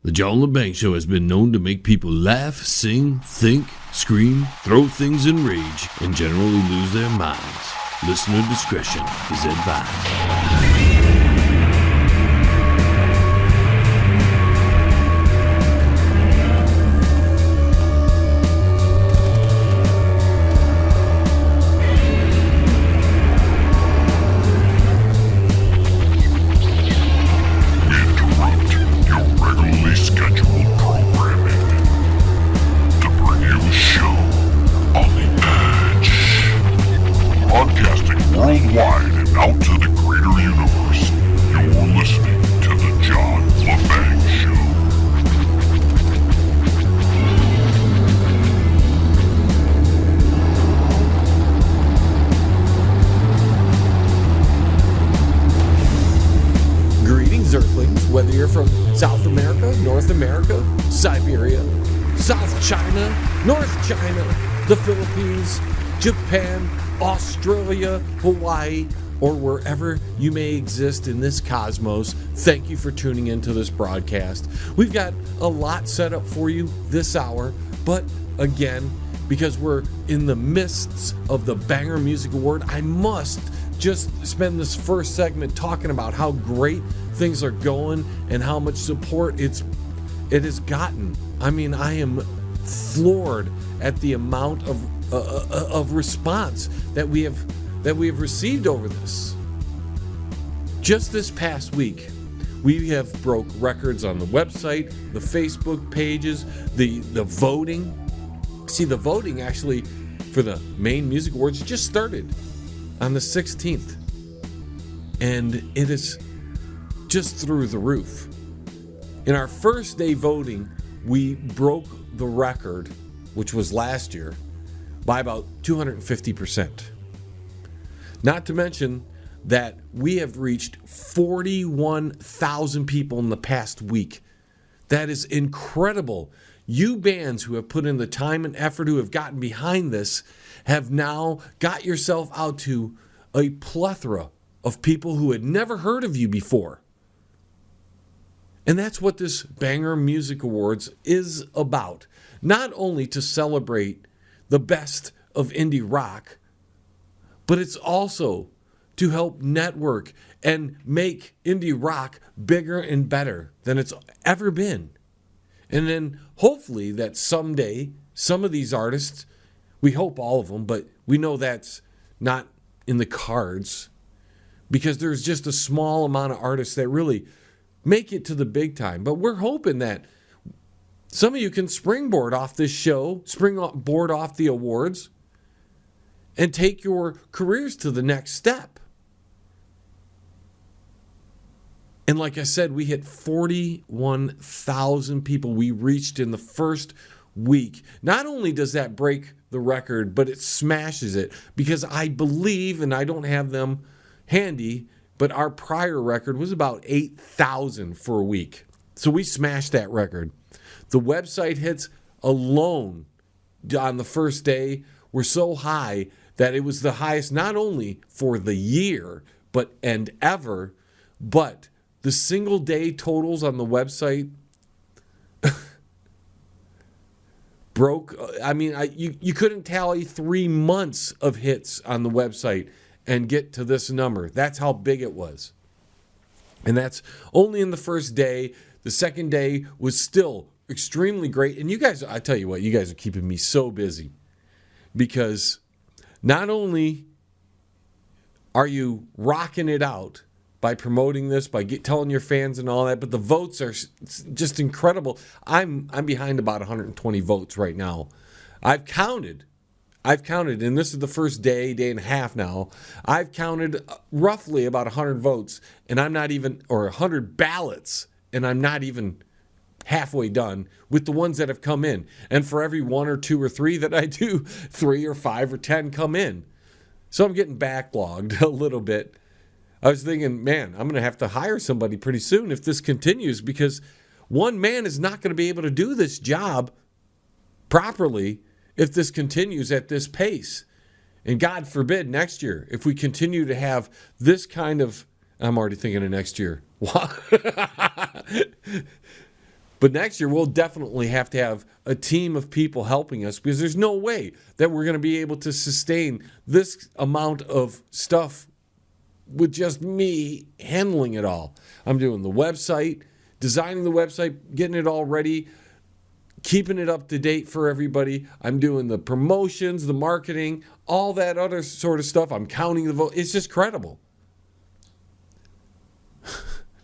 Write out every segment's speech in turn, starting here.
The John Lebang Show has been known to make people laugh, sing, think, scream, throw things in rage, and generally lose their minds. Listener discretion is advised. Worldwide and out to the greater universe, you're listening to the John Lebang Show. Greetings, Earthlings, whether you're from South America, North America, Siberia, South China, North China, the Philippines, Japan, Australia, Hawaii, or wherever you may exist in this cosmos. Thank you for tuning into this broadcast. We've got a lot set up for you this hour, but again, because we're in the midst of the Banger Music Award, I must just spend this first segment talking about how great things are going and how much support it has gotten. I mean, I am floored at the amount of response that we have received over this. Just this past week, we have broke records on the website, the Facebook pages, the voting. See, the voting actually for the main music awards just started on the 16th, and it is just through the roof. In our first day voting, we broke the record, which was last year, by about 250%. Not to mention that we have reached 41,000 people in the past week. That is incredible. You bands who have put in the time and effort, who have gotten behind this, have now got yourself out to a plethora of people who had never heard of you before. And that's what this Banger Music Awards is about. Not only to celebrate the best of indie rock, but it's also to help network and make indie rock bigger and better than it's ever been. And then hopefully that someday some of these artists, we hope all of them, but we know that's not in the cards, because there's just a small amount of artists that really make it to the big time. But we're hoping that some of you can springboard off this show, springboard off the awards, and take your careers to the next step. And like I said, we hit 41,000 people we reached in the first week. Not only does that break the record, but it smashes it, because I believe, and I don't have them handy, but our prior record was about 8,000 for a week. So we smashed that record. The website hits alone on the first day were so high that it was the highest not only for the year and ever, but the single day totals on the website broke. I mean, you couldn't tally 3 months of hits on the website and get to this number. That's how big it was. And that's only in the first day. The second day was still extremely great. And you guys, I tell you what, you guys are keeping me so busy, because not only are you rocking it out by promoting this, by telling your fans and all that, but the votes are just incredible. I'm behind about 120 votes right now. I've counted, and this is the first day and a half now. I've counted roughly about 100 votes, and I'm not even, or 100 ballots, and I'm not even halfway done with the ones that have come in. And for every 1 or 2 or 3 that I do, 3 or 5 or 10 come in. So I'm getting backlogged a little bit. I was thinking, man, I'm going to have to hire somebody pretty soon if this continues, because one man is not going to be able to do this job properly if this continues at this pace. And God forbid next year, if we continue to have this kind of, I'm already thinking of next year. But next year, we'll definitely have to have a team of people helping us, because there's no way that we're going to be able to sustain this amount of stuff with just me handling it all. I'm doing the website, designing the website, getting it all ready, keeping it up to date for everybody. I'm doing the promotions, the marketing, all that other sort of stuff. I'm counting the vote. It's just credible.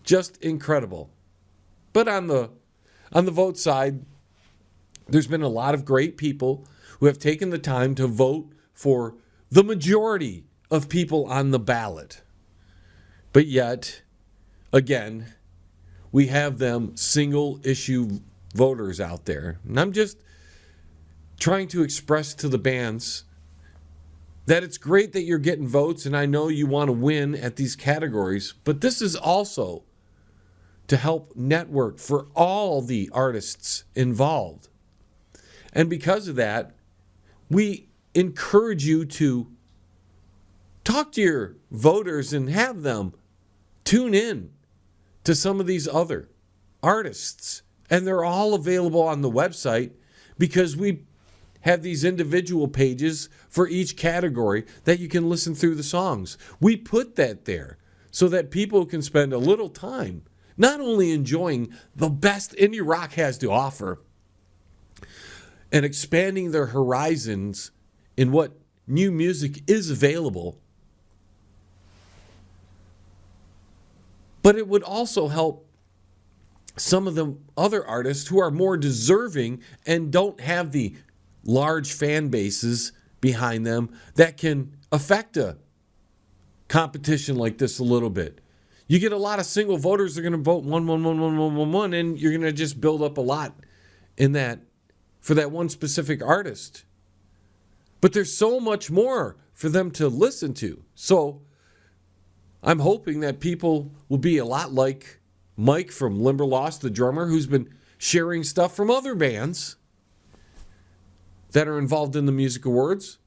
Just incredible. But on the vote side, there's been a lot of great people who have taken the time to vote for the majority of people on the ballot. But yet, again, we have them single issue voters out there. And I'm just trying to express to the bands that it's great that you're getting votes, and I know you want to win at these categories, but this is also to help network for all the artists involved. And because of that, we encourage you to talk to your voters and have them tune in to some of these other artists. And they're all available on the website, because we have these individual pages for each category that you can listen through the songs. We put that there so that people can spend a little time not only enjoying the best indie rock has to offer and expanding their horizons in what new music is available, but it would also help some of the other artists who are more deserving and don't have the large fan bases behind them that can affect a competition like this a little bit. You get a lot of single voters that are going to vote 1, and you're going to just build up a lot in that for that one specific artist. But there's so much more for them to listen to. So I'm hoping that people will be a lot like Mike from Limberlost, the drummer, who's been sharing stuff from other bands that are involved in the music awards,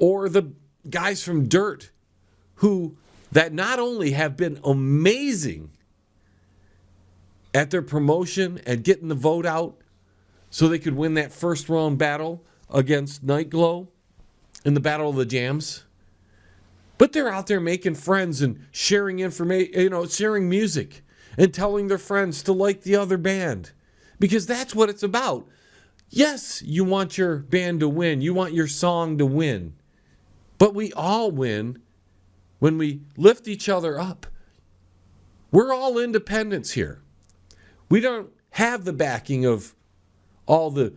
or the guys from Dirt, who that not only have been amazing at their promotion and getting the vote out so they could win that first round battle against Nightglow in the Battle of the Jams, but they're out there making friends and sharing information, sharing music and telling their friends to like the other band, because that's what it's about. Yes, you want your band to win. You want your song to win. But we all win when we lift each other up. We're all independents here. We don't have the backing of all the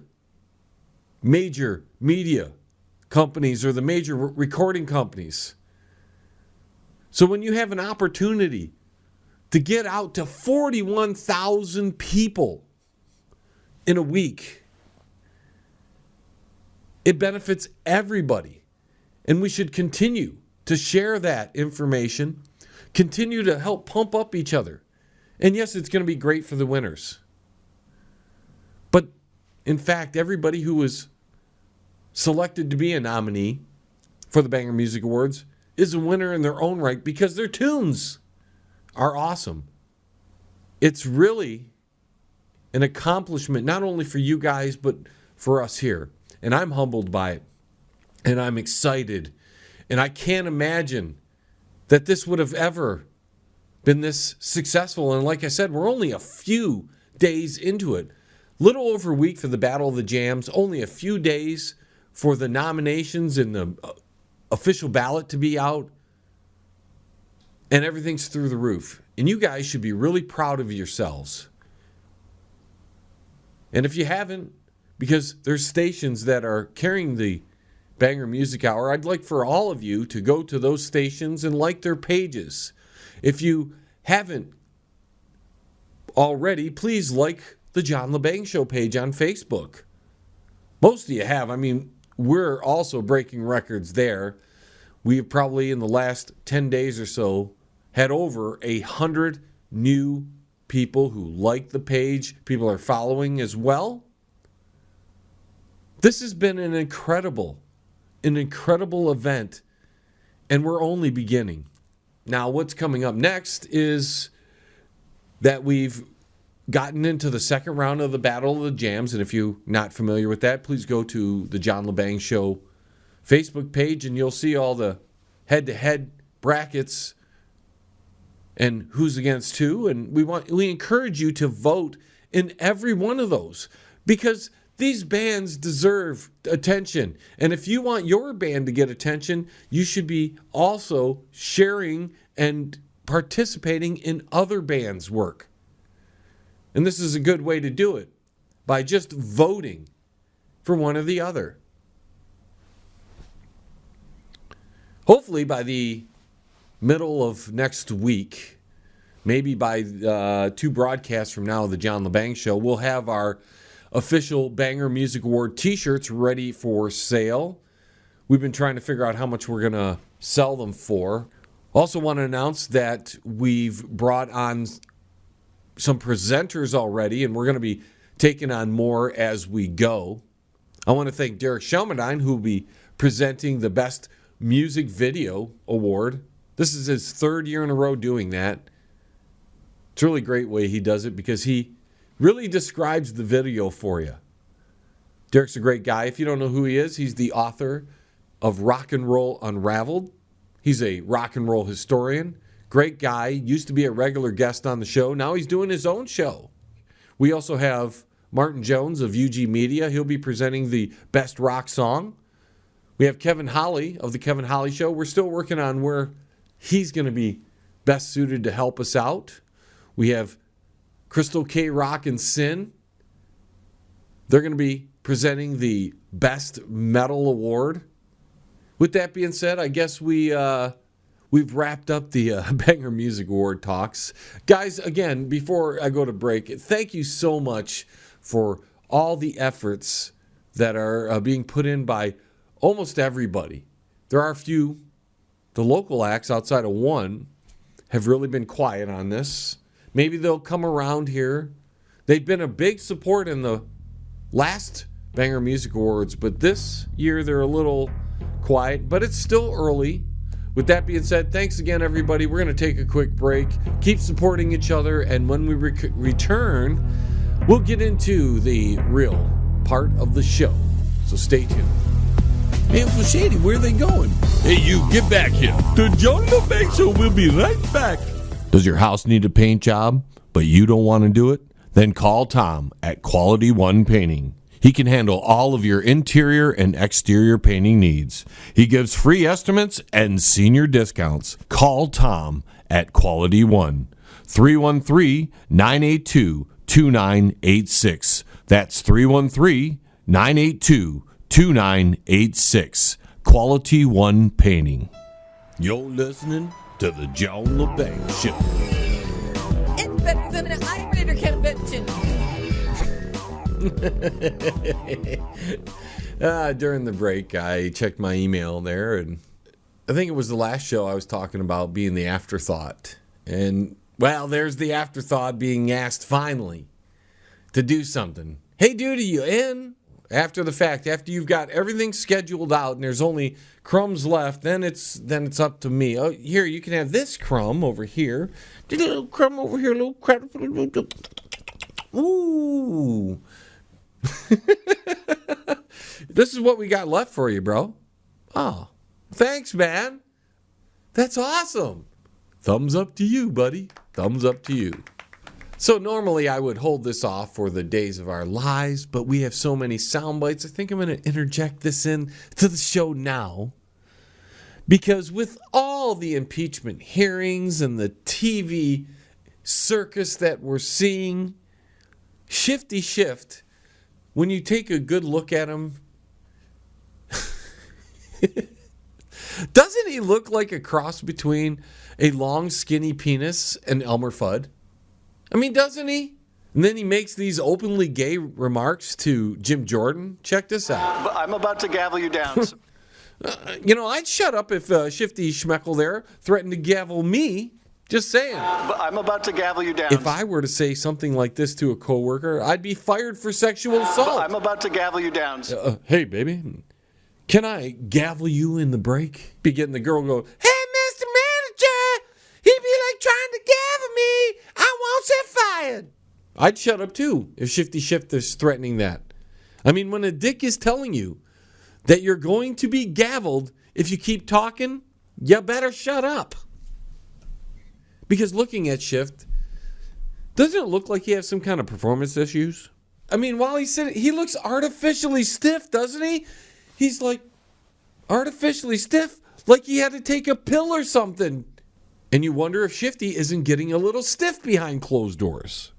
major media companies or the major recording companies. So when you have an opportunity to get out to 41,000 people in a week, it benefits everybody. And we should continue to share that information, continue to help pump up each other. And yes, it's going to be great for the winners. But in fact, everybody who was selected to be a nominee for the Banger Music Awards is a winner in their own right, because their tunes are awesome. It's really an accomplishment, not only for you guys, but for us here. And I'm humbled by it. And I'm excited. And I can't imagine that this would have ever been this successful. And like I said, we're only a few days into it. Little over a week for the Battle of the Jams, only a few days for the nominations and the official ballot to be out. And everything's through the roof. And you guys should be really proud of yourselves. And if you haven't, because there's stations that are carrying the Banger Music Hour, I'd like for all of you to go to those stations and like their pages. If you haven't already, please like the John Lebang Show page on Facebook. Most of you have. I mean, we're also breaking records there. We've probably in the last 10 days or so had over 100 new people who like the page. People are following as well. This has been an incredible event, and we're only beginning. Now, what's coming up next is that we've gotten into the second round of the Battle of the Jams. And if you're not familiar with that, please go to the John Lebang Show Facebook page and you'll see all the head-to-head brackets and who's against who. And we encourage you to vote in every one of those because these bands deserve attention. And if you want your band to get attention, you should be also sharing and participating in other bands' work. And this is a good way to do it, by just voting for one or the other. Hopefully by the middle of next week, maybe by 2 broadcasts from now of the John Lebang Show, we'll have our official Banger Music Award t-shirts ready for sale. We've been trying to figure out how much we're going to sell them for. Also want to announce that we've brought on some presenters already, and we're going to be taking on more as we go. I want to thank Derek Shelmadine, who will be presenting the Best Music Video Award. This is his 3rd year in a row doing that. It's a really great way he does it because he really describes the video for you. Derek's a great guy. If you don't know who he is, he's the author of Rock and Roll Unraveled. He's a rock and roll historian. Great guy. Used to be a regular guest on the show. Now he's doing his own show. We also have Martin Jones of UG Media. He'll be presenting the Best Rock Song. We have Kevin Holly of The Kevin Holly Show. We're still working on where he's going to be best suited to help us out. We have Crystal K. Rock and Sin. They're going to be presenting the Best Metal Award. With that being said, I guess we've wrapped up the Banger Music Award talks. Guys, again, before I go to break, thank you so much for all the efforts that are being put in by almost everybody. There are a few, the local acts outside of one, have really been quiet on this. Maybe they'll come around here. They've been a big support in the last Banger Music Awards, but this year they're a little quiet, but it's still early. With that being said, thanks again, everybody. We're going to take a quick break, keep supporting each other, and when we return, we'll get into the real part of the show. So stay tuned. Hey, Uncle Shady, where are they going? Hey, you, get back here. The John Lebang Show will be right back. Does your house need a paint job, but you don't want to do it? Then call Tom at Quality One Painting. He can handle all of your interior and exterior painting needs. He gives free estimates and senior discounts. Call Tom at Quality One. 313-982-2986. That's 313-982-2986. Quality One Painting. You're listening to the John Lebang Show. It's better than an iReader convention. During the break, I checked my email there, and I think it was the last show I was talking about being the afterthought. And, well, there's the afterthought being asked finally to do something. Hey, dude, are you in? After the fact, after you've got everything scheduled out and there's only crumbs left, then it's up to me. Oh, here, you can have this crumb over here. A little crumb over here, a little crumb. Ooh. This is what we got left for you, bro. Oh, thanks, man. That's awesome. Thumbs up to you, buddy. Thumbs up to you. So normally I would hold this off for the days of our lives, but we have so many sound bites. I think I'm going to interject this in to the show now. Because with all the impeachment hearings and the TV circus that we're seeing, Shifty Shift, when you take a good look at him, doesn't he look like a cross between a long, skinny penis and Elmer Fudd? I mean, doesn't he? And then he makes these openly gay remarks to Jim Jordan. Check this out. But I'm about to gavel you down. I'd shut up if Shifty Schmeckel there threatened to gavel me. Just saying. But I'm about to gavel you down. If I were to say something like this to a coworker, I'd be fired for sexual assault. But I'm about to gavel you down. Hey, baby, can I gavel you in the break? Be getting the girl go, hey, Mr. Manager, he be like trying to gavel me. I won't set fired. I'd shut up too if Shifty Schiff is threatening that. I mean, when a dick is telling you that you're going to be gavelled if you keep talking, you better shut up. Because looking at Schiff, doesn't it look like he has some kind of performance issues? I mean, while he's sitting, he looks artificially stiff, doesn't he? He's like artificially stiff, like he had to take a pill or something. And you wonder if Shifty isn't getting a little stiff behind closed doors.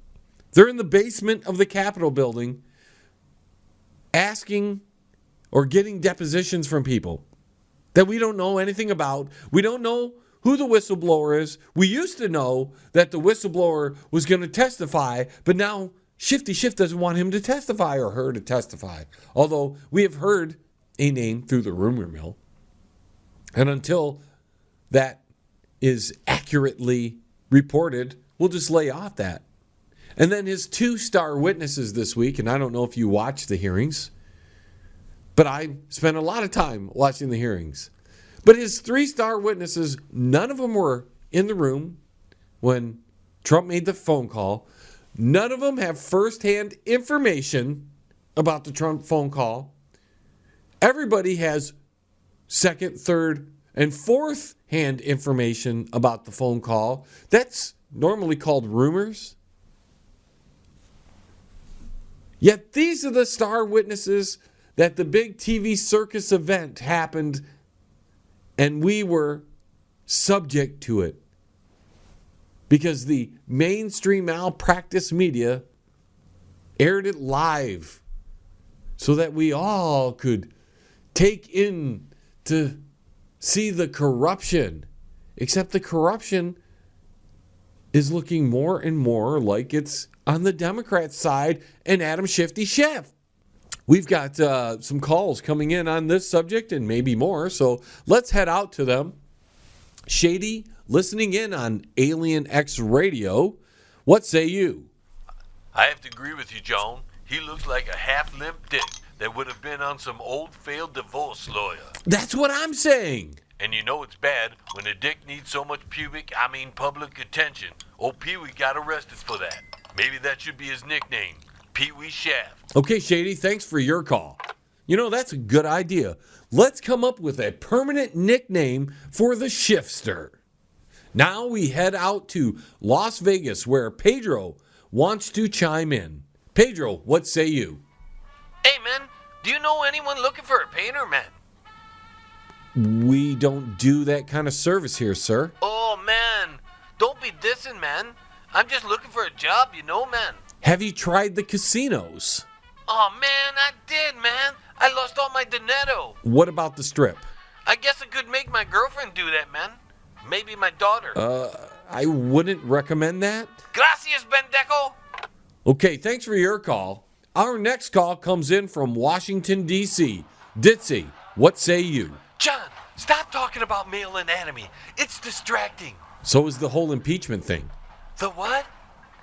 They're in the basement of the Capitol building asking or getting depositions from people that we don't know anything about. We don't know who the whistleblower is. We used to know that the whistleblower was going to testify, but now Shifty Schiff doesn't want him to testify or her to testify. Although we have heard a name through the rumor mill. And until that is accurately reported, we'll just lay off that. And then his 2-star witnesses this week, and I don't know if you watched the hearings, but I spent a lot of time watching the hearings. But his 3-star witnesses, none of them were in the room when Trump made the phone call. None of them have firsthand information about the Trump phone call. Everybody has second, third, and fourth-hand information about the phone call. That's normally called rumors. Yet these are the star witnesses that the big TV circus event happened and we were subject to it because the mainstream malpractice media aired it live so that we all could take in to see the corruption. Except the corruption is looking more and more like it's on the Democrat side and Adam Shifty Schiff. We've got some calls coming in on this subject and maybe more, so let's head out to them. Shady, listening in on Alien X Radio. What say you? I have to agree with you, John. He looks like a half-limp dick that would have been on some old failed divorce lawyer. That's what I'm saying. And you know it's bad when a dick needs so much public attention. Old Pee-wee got arrested for that. Maybe that should be his nickname, Pee-wee Shaft. Okay, Shady, thanks for your call. You know, that's a good idea. Let's come up with a permanent nickname for the Schiffster. Now we head out to Las Vegas where Pedro wants to chime in. Pedro, what say you? Hey, man, do you know anyone looking for a painter, man? We don't do that kind of service here, sir. Oh, man, don't be dissing, man. I'm just looking for a job, you know, man. Have you tried the casinos? Oh, man, I did, man. I lost all my dinero. What about the strip? I guess I could make my girlfriend do that, man. Maybe my daughter. I wouldn't recommend that. Gracias, Bendeco. Okay, thanks for your call. Our next call comes in from Washington, D.C. Ditzy, what say you? John, stop talking about male anatomy. It's distracting. So is the whole impeachment thing. The what?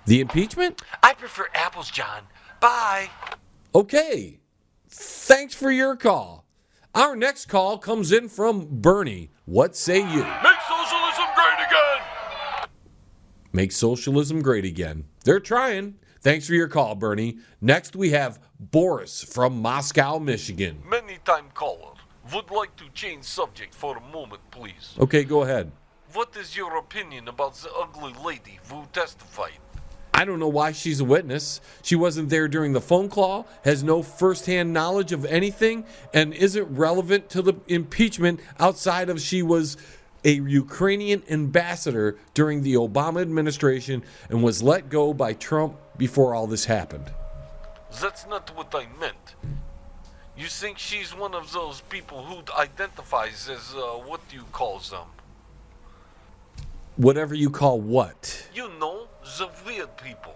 The impeachment? I prefer apples, John. Bye. Okay. Thanks for your call. Our next call comes in from Bernie. What say you? Make socialism great again. Make socialism great again. They're trying. Thanks for your call, Bernie. Next we have Boris from Moscow, Michigan. Many time caller. Would like to change subject for a moment, please. Okay, go ahead. What is your opinion about the ugly lady who testified? I don't know why she's a witness. She wasn't there during the phone call, has no firsthand knowledge of anything, and isn't relevant to the impeachment outside of she was a Ukrainian ambassador during the Obama administration and was let go by Trump before all this happened. That's not what I meant. You think she's one of those people who identifies as, what do you call them? Whatever you call what? You know, the weird people.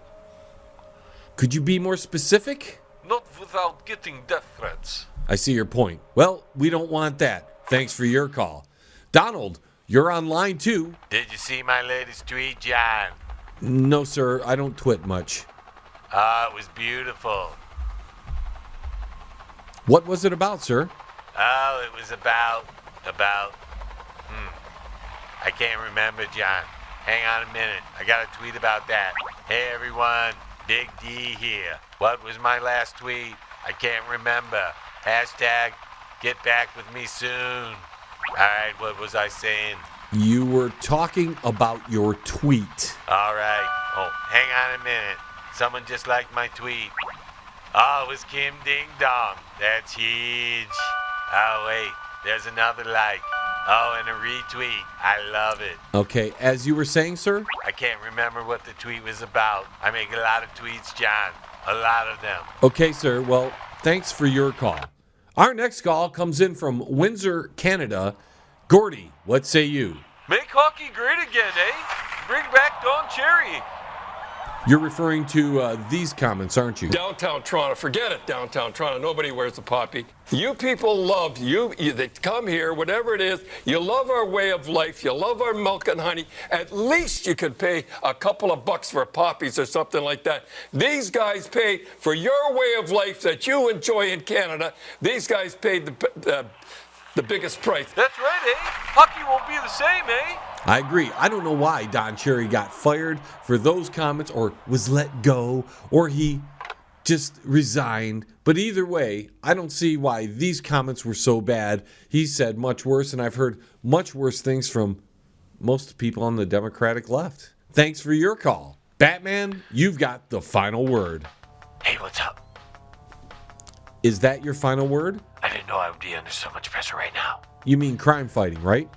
Could you be more specific? Not without getting death threats. I see your point. Well, we don't want that. Thanks for your call. Donald, you're on line too. Did you see my latest tweet, John? No, sir. I don't twit much. Ah, it was beautiful. What was it about, sir? Oh, it was about, I can't remember, John. Hang on a minute. I got a tweet about that. Hey, everyone. Big D here. What was my last tweet? I can't remember. Hashtag get back with me soon. Alright, what was I saying? You were talking about your tweet. Alright. Oh, hang on a minute. Someone just liked my tweet. Oh, it was Kim Ding Dong. That's huge. Oh, wait. There's another like. Oh, and a retweet. I love it. Okay, as you were saying, sir? I can't remember what the tweet was about. I make a lot of tweets, John. A lot of them. Okay, sir. Well, thanks for your call. Our next call comes in from Windsor, Canada. Gordy, what say you? Make hockey great again, eh? Bring back Don Cherry. You're referring to these comments, aren't you? Downtown Toronto, forget it, downtown Toronto. Nobody wears the poppy. You people love, they come here, whatever it is, you love our way of life, you love our milk and honey. At least you could pay a couple of bucks for poppies or something like that. These guys pay for your way of life that you enjoy in Canada. These guys paid the biggest price. That's right, eh? Hockey won't be the same, eh? I agree. I don't know why Don Cherry got fired for those comments or was let go or he just resigned. But either way, I don't see why these comments were so bad. He said much worse, and I've heard much worse things from most people on the Democratic left. Thanks for your call. Batman, you've got the final word. Hey, what's up? Is that your final word? I didn't know I would be under so much pressure right now. You mean crime fighting, right?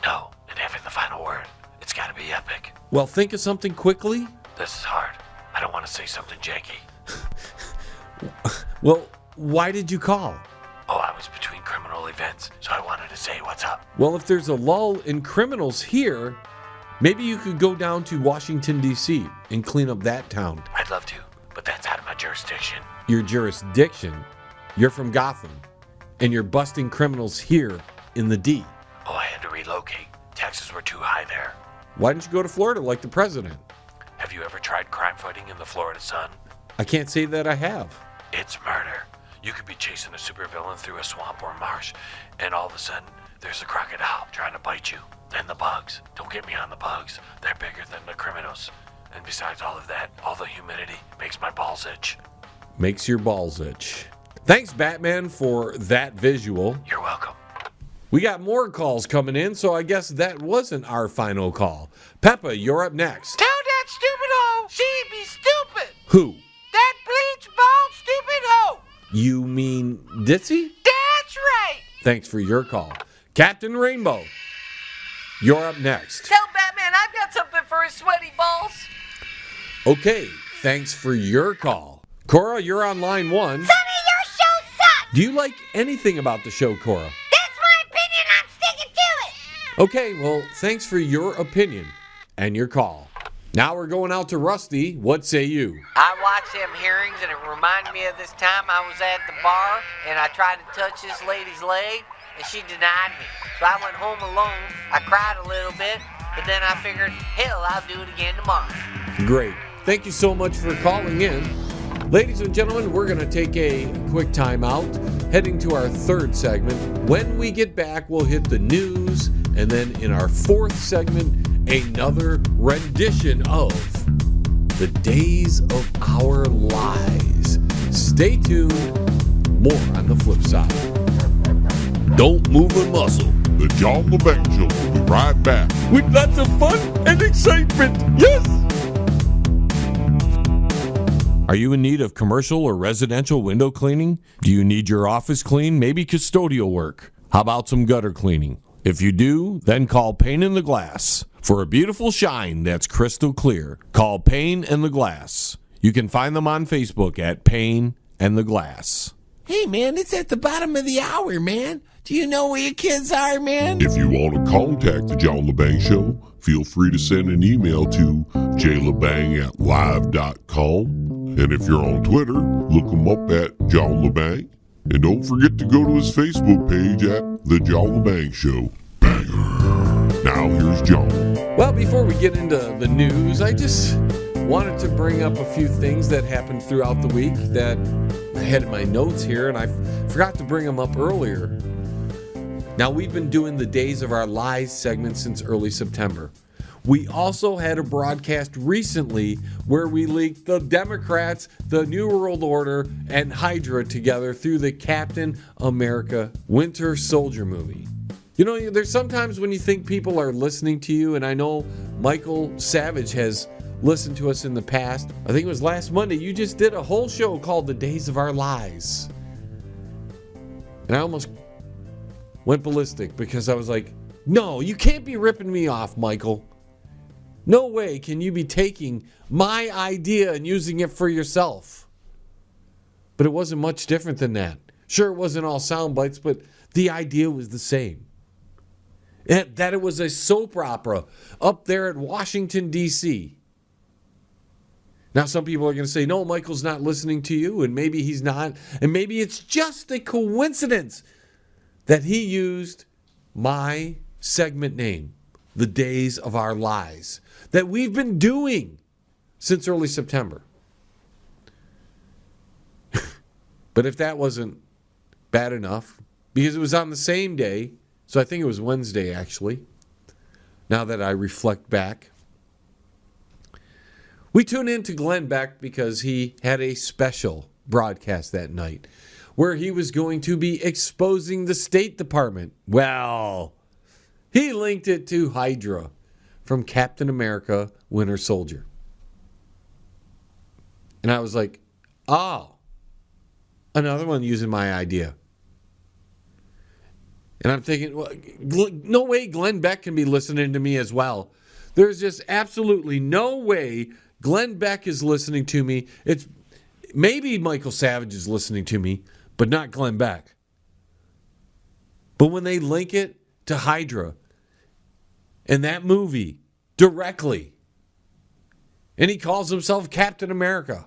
No, and having the final word. It's gotta be epic. Well, think of something quickly. This is hard. I don't want to say something janky. Well, why did you call? Oh, I was between criminal events, so I wanted to say what's up. Well, if there's a lull in criminals here, maybe you could go down to Washington, D.C. and clean up that town. I'd love to, but that's out of my jurisdiction. Your jurisdiction? You're from Gotham, and you're busting criminals here in the D. Oh, I had to relocate. Taxes were too high there. Why didn't you go to Florida like the president? Have you ever tried crime fighting in the Florida sun? I can't say that I have. It's murder. You could be chasing a supervillain through a swamp or marsh, and all of a sudden, there's a crocodile trying to bite you. Then the bugs. Don't get me on the bugs. They're bigger than the criminals. And besides all of that, all the humidity makes my balls itch. Makes your balls itch. Thanks, Batman, for that visual. You're welcome. We got more calls coming in, so I guess that wasn't our final call. Peppa, you're up next. Tell that stupid hoe she be stupid. Who? That bleach bone stupid hoe. You mean Ditzy? That's right. Thanks for your call. Captain Rainbow, you're up next. Tell Batman I've got something for his sweaty balls. Okay, thanks for your call. Cora, you're on line one. Sonny, your show sucks. Do you like anything about the show, Cora? That's my opinion. I'm sticking to it. Okay, well, thanks for your opinion and your call. Now we're going out to Rusty. What say you? I watched them hearings and it reminded me of this time I was at the bar and I tried to touch this lady's leg and she denied me. So I went home alone. I cried a little bit, but then I figured, hell, I'll do it again tomorrow. Great. Thank you so much for calling in. Ladies and gentlemen, we're going to take a quick time out, heading to our third segment. When we get back, we'll hit the news, and then in our fourth segment, another rendition of The Days of Our Lives. Stay tuned. More on the flip side. Don't move a muscle. The John Lebang Show will be right back. With lots of fun and excitement. Yes! Are you in need of commercial or residential window cleaning? Do you need your office cleaned? Maybe custodial work? How about some gutter cleaning? If you do, then call Pane in the Glass. For a beautiful shine that's crystal clear, call Pane and the Glass. You can find them on Facebook at Pane and the Glass. Hey, man, it's at the bottom of the hour, man. Do you know where your kids are, man? If you want to contact the John Lebang Show, feel free to send an email to jlebang@live.com. And if you're on Twitter, look him up at John Lebang. And don't forget to go to his Facebook page at The John Lebang Show. Banger. Now here's John. Well, before we get into the news, I just wanted to bring up a few things that happened throughout the week that I had in my notes here, and I forgot to bring them up earlier. Now, we've been doing the Days of Our Lives segment since early September. We also had a broadcast recently where we leaked the Democrats, the New World Order, and Hydra together through the Captain America Winter Soldier movie. You know, there's sometimes when you think people are listening to you, and I know Michael Savage has listened to us in the past. I think it was last Monday. You just did a whole show called The Days of Our Lies. And I almost went ballistic because I was like, no, you can't be ripping me off, Michael. No way can you be taking my idea and using it for yourself. But it wasn't much different than that. Sure, it wasn't all sound bites, but the idea was the same. That it was a soap opera up there at Washington, D.C. Now, some people are going to say, no, Michael's not listening to you, and maybe he's not, and maybe it's just a coincidence that he used my segment name, The Days of Our Lies, that we've been doing since early September. But if that wasn't bad enough, because it was on the same day, so I think it was Wednesday actually, now that I reflect back, we tune in to Glenn Beck because he had a special broadcast that night where he was going to be exposing the State Department. Well, he linked it to Hydra from Captain America Winter Soldier. And I was like, oh, another one using my idea. And I'm thinking, well, no way Glenn Beck can be listening to me as well. There's just absolutely no way Glenn Beck is listening to me. It's maybe Michael Savage is listening to me, but not Glenn Beck. But when they link it to Hydra and that movie directly, and he calls himself Captain America,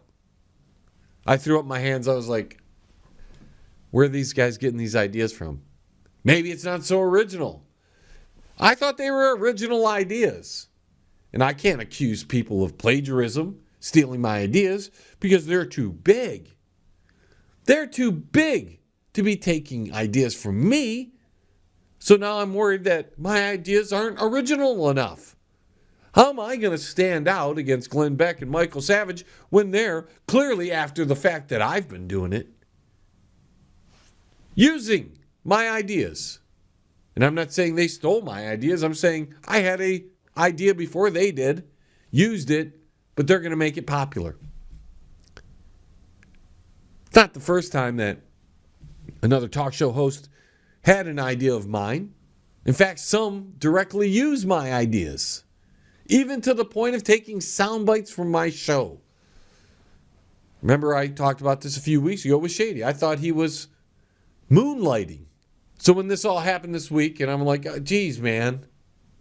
I threw up my hands. I was like, where are these guys getting these ideas from? Maybe it's not so original. I thought they were original ideas. And I can't accuse people of plagiarism, stealing my ideas, because they're too big. They're too big to be taking ideas from me. So now I'm worried that my ideas aren't original enough. How am I going to stand out against Glenn Beck and Michael Savage when they're clearly, after the fact that I've been doing it, using my ideas? And I'm not saying they stole my ideas. I'm saying I had a idea before they did, used it, but they're going to make it popular. It's not the first time that another talk show host had an idea of mine. In fact, some directly use my ideas, even to the point of taking sound bites from my show. Remember, I talked about this a few weeks ago with Shady. I thought he was moonlighting. So when this all happened this week, and I'm like, geez, man,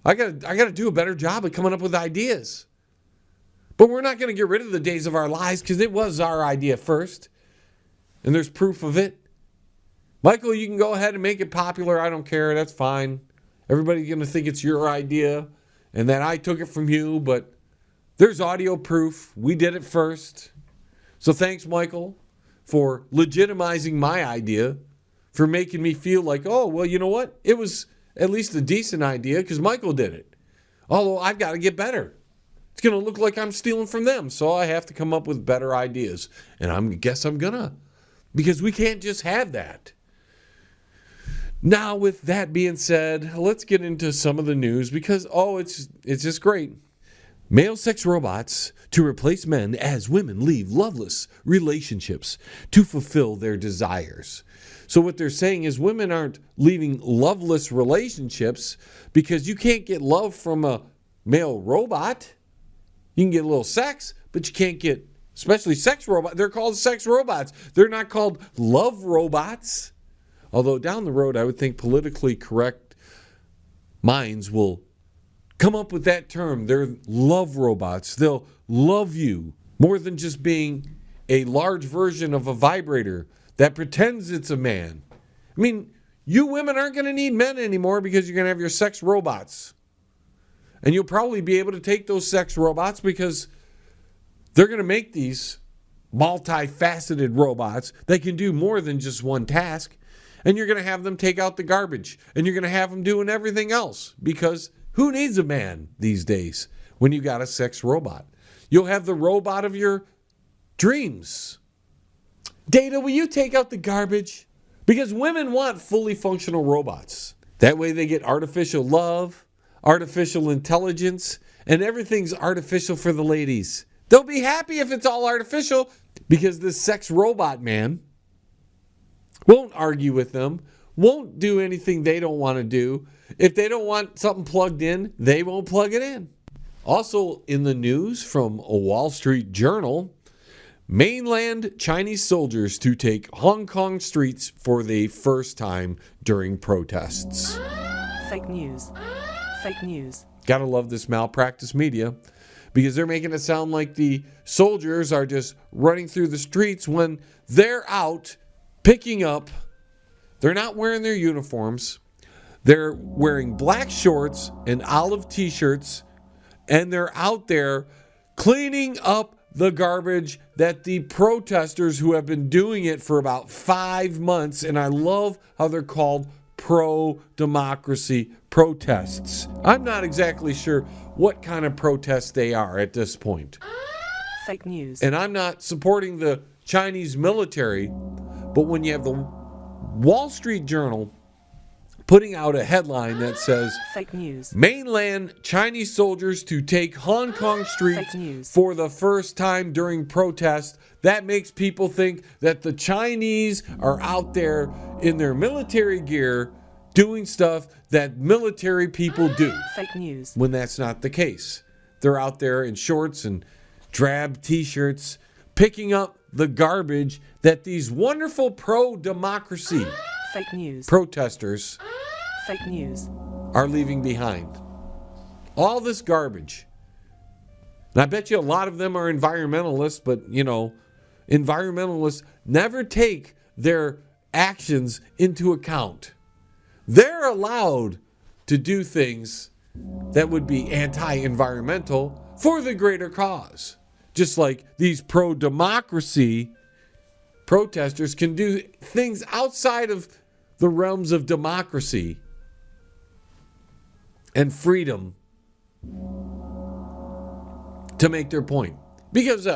I gotta do a better job of coming up with ideas. But we're not going to get rid of the Days of Our Lies because it was our idea first. And there's proof of it. Michael, you can go ahead and make it popular. I don't care. That's fine. Everybody's going to think it's your idea and that I took it from you. But there's audio proof. We did it first. So thanks, Michael, for legitimizing my idea, for making me feel like, oh, well, you know what? It was at least a decent idea because Michael did it. Although I've got to get better. It's going to look like I'm stealing from them. So I have to come up with better ideas. And I guess I'm going to. Because we can't just have that. Now, with that being said, let's get into some of the news because, it's just great. Male sex robots to replace men as women leave loveless relationships to fulfill their desires. So what they're saying is women aren't leaving loveless relationships because you can't get love from a male robot. You can get a little sex, but you can't get, especially sex robots. They're called sex robots. They're not called love robots. Although down the road, I would think politically correct minds will come up with that term. They're love robots. They'll love you more than just being a large version of a vibrator that pretends it's a man. I mean, you women aren't going to need men anymore because you're going to have your sex robots. And you'll probably be able to take those sex robots because they're going to make these multifaceted robots that can do more than just one task. And you're going to have them take out the garbage. And you're going to have them doing everything else because Who needs a man these days when you got a sex robot? You'll have the robot of your dreams. Data, will you take out the garbage? Because women want fully functional robots. That way they get artificial love, artificial intelligence, and everything's artificial for the ladies. They'll be happy if it's all artificial because this sex robot man won't argue with them, won't do anything they don't want to do. If they don't want something plugged in, they won't plug it in. Also in the news from a Wall Street Journal, mainland Chinese soldiers to take Hong Kong streets for the first time during protests. Fake news. Fake news. Gotta love this malpractice media because they're making it sound like the soldiers are just running through the streets when they're out picking up. They're not wearing their uniforms. They're wearing black shorts and olive t-shirts, and they're out there cleaning up the garbage that the protesters who have been doing it for about 5 months, and I love how they're called pro-democracy protests. I'm not exactly sure what kind of protests they are at this point. Fake news. And I'm not supporting the Chinese military, but when you have the Wall Street Journal putting out a headline that says fake news, mainland Chinese soldiers to take Hong Kong streets for the first time during protest, that makes people think that the Chinese are out there in their military gear doing stuff that military people do. Fake news. When that's not the case. They're out there in shorts and drab t-shirts picking up the garbage that these wonderful pro-democracy fake news protesters fake news are leaving behind. All this garbage. And I bet you a lot of them are environmentalists, but, you know, environmentalists never take their actions into account. They're allowed to do things that would be anti-environmental for the greater cause. Just like these pro-democracy protesters can do things outside of the realms of democracy and freedom to make their point. Because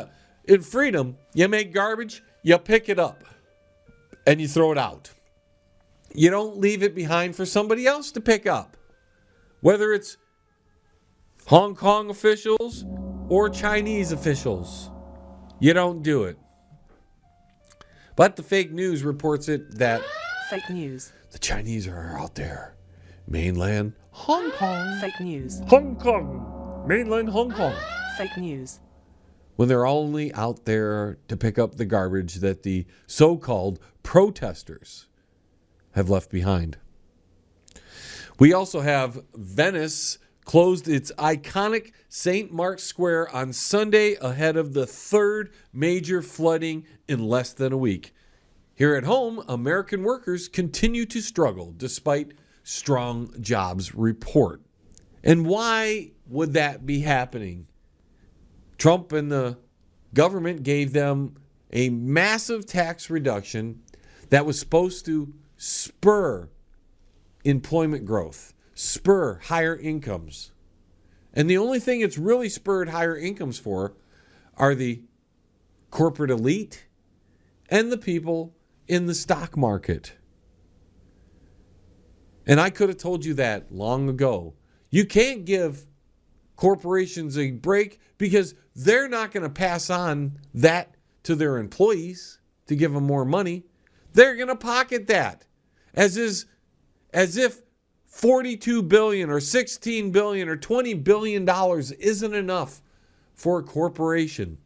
in freedom, you make garbage, you pick it up, and you throw it out. You don't leave it behind for somebody else to pick up. Whether it's Hong Kong officials or Chinese officials. You don't do it. But the fake news reports it that fake news. The Chinese are out there. Mainland Hong Kong. Fake news. Hong Kong. Mainland Hong Kong. Fake news. When they're only out there to pick up the garbage that the so-called protesters have left behind. We also have Venice closed its iconic St. Mark's Square on Sunday ahead of the third major flooding in less than a week. Here at home, American workers continue to struggle despite strong jobs report. And why would that be happening? Trump and the government gave them a massive tax reduction that was supposed to spur employment growth, spur higher incomes. And the only thing it's really spurred higher incomes for are the corporate elite and the people in the stock market. And I could have told you that long ago. You can't give corporations a break because they're not going to pass on that to their employees to give them more money. They're going to pocket that as if $42 billion or $16 billion or $20 billion isn't enough for a corporation.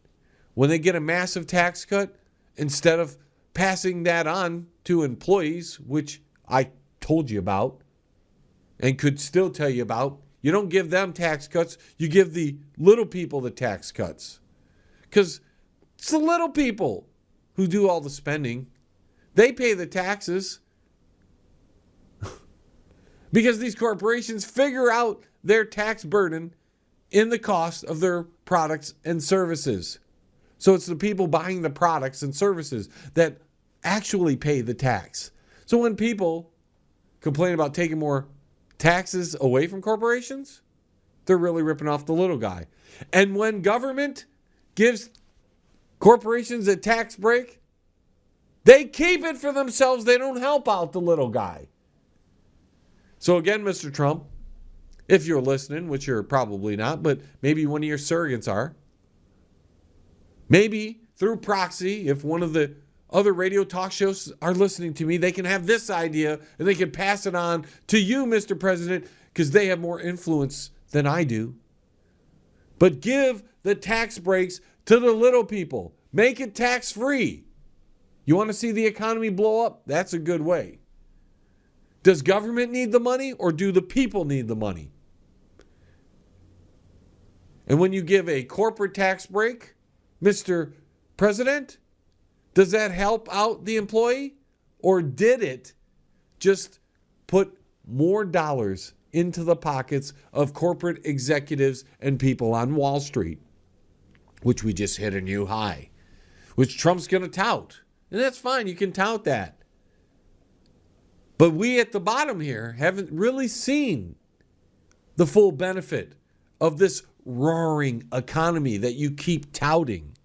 When they get a massive tax cut, instead of passing that on to employees, which I told you about and could still tell you about, you don't give them tax cuts, you give the little people the tax cuts. Because it's the little people who do all the spending. They pay the taxes. Because these corporations figure out their tax burden in the cost of their products and services. So it's the people buying the products and services that actually pay the tax. So when people complain about taking more taxes away from corporations, they're really ripping off the little guy. And when government gives corporations a tax break, they keep it for themselves. They don't help out the little guy. So again, Mr. Trump, if you're listening, which you're probably not, but maybe one of your surrogates are, maybe through proxy, if one of the other radio talk shows are listening to me, they can have this idea and they can pass it on to you, Mr. President, because they have more influence than I do. But give the tax breaks to the little people. Make it tax-free. You want to see the economy blow up? That's a good way. Does government need the money or do the people need the money? And when you give a corporate tax break, Mr. President, does that help out the employee? Or did it just put more dollars into the pockets of corporate executives and people on Wall Street, which we just hit a new high, which Trump's going to tout? And that's fine. You can tout that. But we at the bottom here haven't really seen the full benefit of this roaring economy that you keep touting.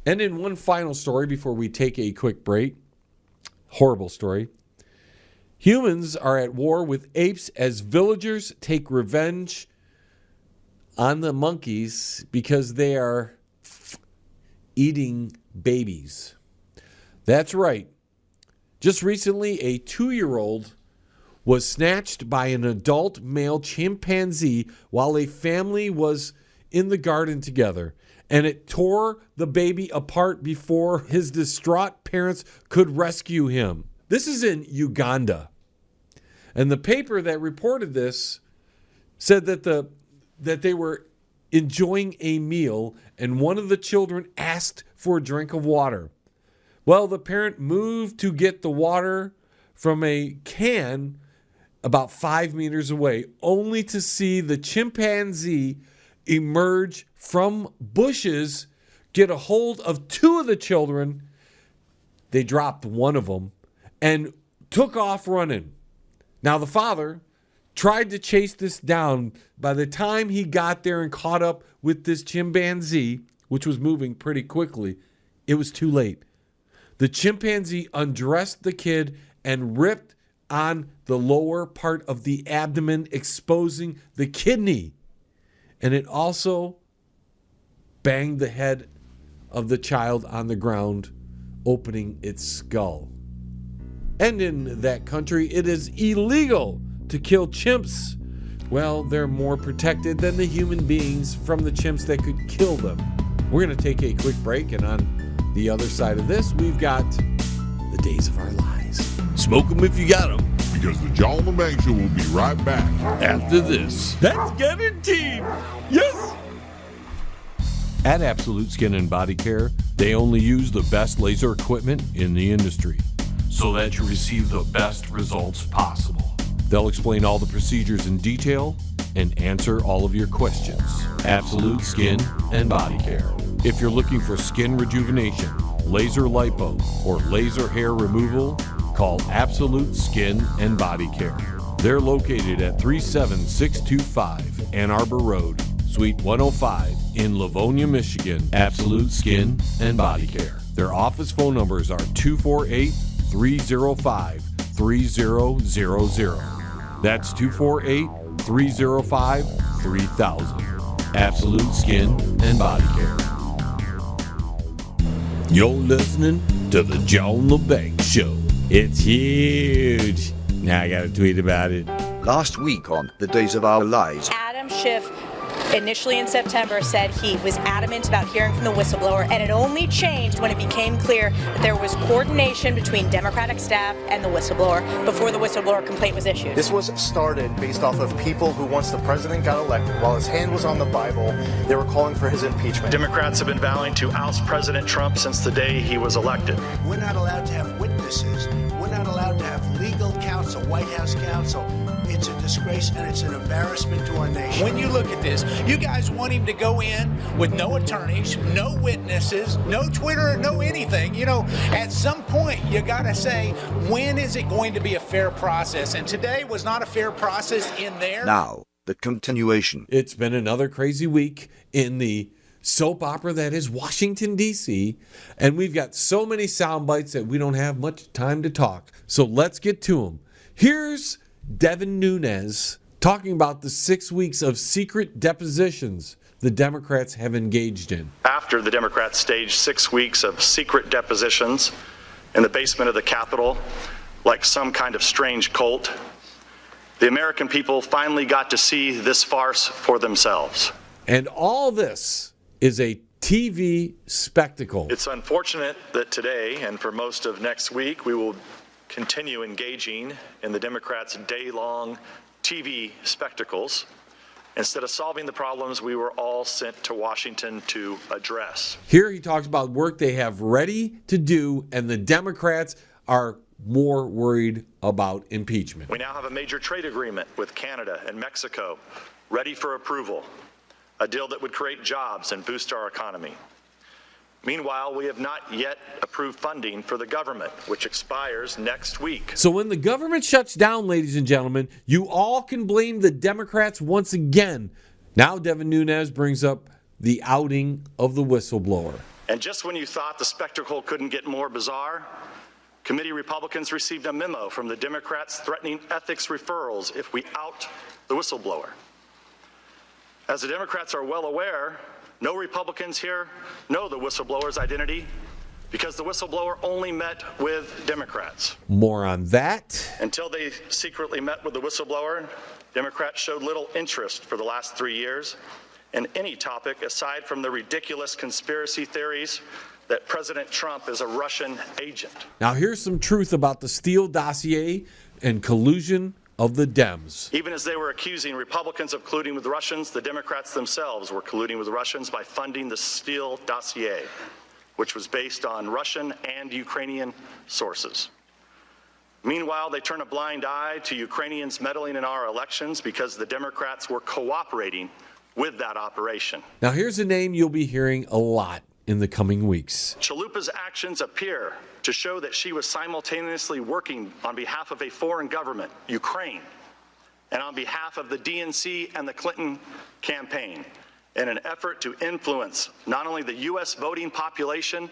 And in one final story before we take a quick break, horrible story. Humans are at war with apes as villagers take revenge on the monkeys because they are eating babies. That's right. Just recently, a 2-year-old was snatched by an adult male chimpanzee while a family was in the garden together, and it tore the baby apart before his distraught parents could rescue him. This is in Uganda. And the paper that reported this said that they were enjoying a meal and one of the children asked for a drink of water. Well, the parent moved to get the water from a can about 5 meters away, only to see the chimpanzee emerge from bushes, get a hold of 2 of the children. They dropped one of them and took off running. Now, the father tried to chase this down. By the time he got there and caught up with this chimpanzee, which was moving pretty quickly, it was too late. The chimpanzee undressed the kid and ripped on the lower part of the abdomen, exposing the kidney. And it also banged the head of the child on the ground, opening its skull. And in that country, it is illegal to kill chimps. Well, they're more protected than the human beings from the chimps that could kill them. We're going to take a quick break, and on the other side of this, we've got the days of our lives. Smoke them if you got them. Because the John Lebang Show will be right back after this. That's guaranteed. Yes. At Absolute Skin and Body Care, they only use the best laser equipment in the industry so that you receive the best results possible. They'll explain all the procedures in detail and answer all of your questions. Absolute Skin and Body Care. If you're looking for skin rejuvenation, laser lipo, or laser hair removal, call Absolute Skin and Body Care. They're located at 37625 Ann Arbor Road, Suite 105 in Livonia, Michigan. Absolute Skin and Body Care. Their office phone numbers are 248-305-3000. That's 248-305-3000. Absolute Skin and Body Care. You're listening to the John Lebang Show. It's huge. Now I got to tweet about it. Last week on The Days of Our Lives, Adam Schiff initially in September said he was adamant about hearing from the whistleblower, and it only changed when it became clear that there was coordination between Democratic staff and the whistleblower before the whistleblower complaint was issued. This was started based off of people who, once the president got elected, while his hand was on the Bible, they were calling for his impeachment. Democrats have been vowing to oust President Trump since the day he was elected. We're not allowed to have witnesses. We're not allowed to have legal counsel, White House counsel. It's a disgrace and it's an embarrassment to our nation. When you look at this, you guys want him to go in with no attorneys, no witnesses, no Twitter, no anything. You know, at some point, you got to say, when is it going to be a fair process? And today was not a fair process in there. Now, the continuation. It's been another crazy week in the soap opera that is Washington, D.C., and we've got so many sound bites that we don't have much time to talk. So let's get to them. Here's Devin Nunes talking about the 6 weeks of secret depositions the Democrats have engaged in. After the Democrats staged 6 weeks of secret depositions in the basement of the Capitol, like some kind of strange cult, the American people finally got to see this farce for themselves. And all this is a TV spectacle. It's unfortunate that today and for most of next week, we will continue engaging in the Democrats' day-long TV spectacles instead of solving the problems we were all sent to Washington to address. Here he talks about work they have ready to do, and the Democrats are more worried about impeachment. We now have a major trade agreement with Canada and Mexico ready for approval, a deal that would create jobs and boost our economy. Meanwhile, we have not yet approved funding for the government, which expires next week. So when the government shuts down, ladies and gentlemen, you all can blame the Democrats once again. Now Devin Nunes brings up the outing of the whistleblower. And just when you thought the spectacle couldn't get more bizarre, committee Republicans received a memo from the Democrats threatening ethics referrals if we out the whistleblower. As the Democrats are well aware, no Republicans here know the whistleblower's identity because the whistleblower only met with Democrats. More on that. Until they secretly met with the whistleblower, Democrats showed little interest for the last 3 years in any topic aside from the ridiculous conspiracy theories that President Trump is a Russian agent. Now here's some truth about the Steele dossier and collusion of the Dems. Even as they were accusing Republicans of colluding with Russians, the Democrats themselves were colluding with Russians by funding the Steele dossier, which was based on Russian and Ukrainian sources. Meanwhile, they turn a blind eye to Ukrainians meddling in our elections because the Democrats were cooperating with that operation. Now here's a name you'll be hearing a lot in the coming weeks. Chalupa's actions appear to show that she was simultaneously working on behalf of a foreign government, Ukraine, and on behalf of the DNC and the Clinton campaign in an effort to influence not only the U.S. voting population,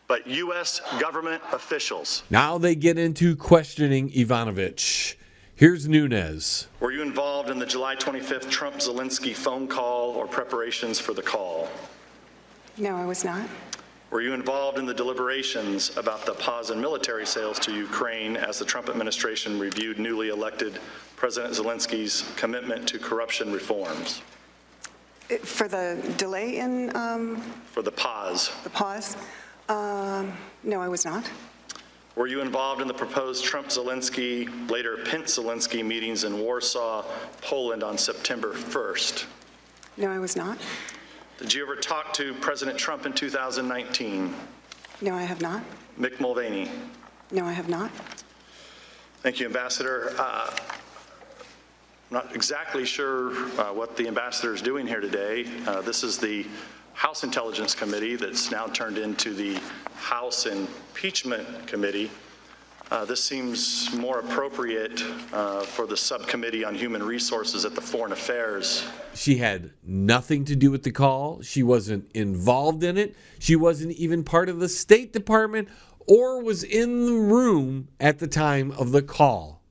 but U.S. government officials. Now they get into questioning Ivanovich. Here's Nunes. Were you involved in the July 25th Trump-Zelensky phone call or preparations for the call? No, I was not. Were you involved in the deliberations about the pause in military sales to Ukraine as the Trump administration reviewed newly elected President Zelensky's commitment to corruption reforms? For the delay in... For the pause. The pause? No, I was not. Were you involved in the proposed Trump-Zelensky, later Pence-Zelensky meetings in Warsaw, Poland on September 1st? No, I was not. Did you ever talk to President Trump in 2019? No, I have not. Mick Mulvaney? No, I have not. Thank you, Ambassador. I'm not exactly sure what the ambassador is doing here today. This is the House Intelligence Committee that's now turned into the House Impeachment Committee. This seems more appropriate for the Subcommittee on Human Resources at the Foreign Affairs. She had nothing to do with the call. She wasn't involved in it. She wasn't even part of the State Department or was in the room at the time of the call.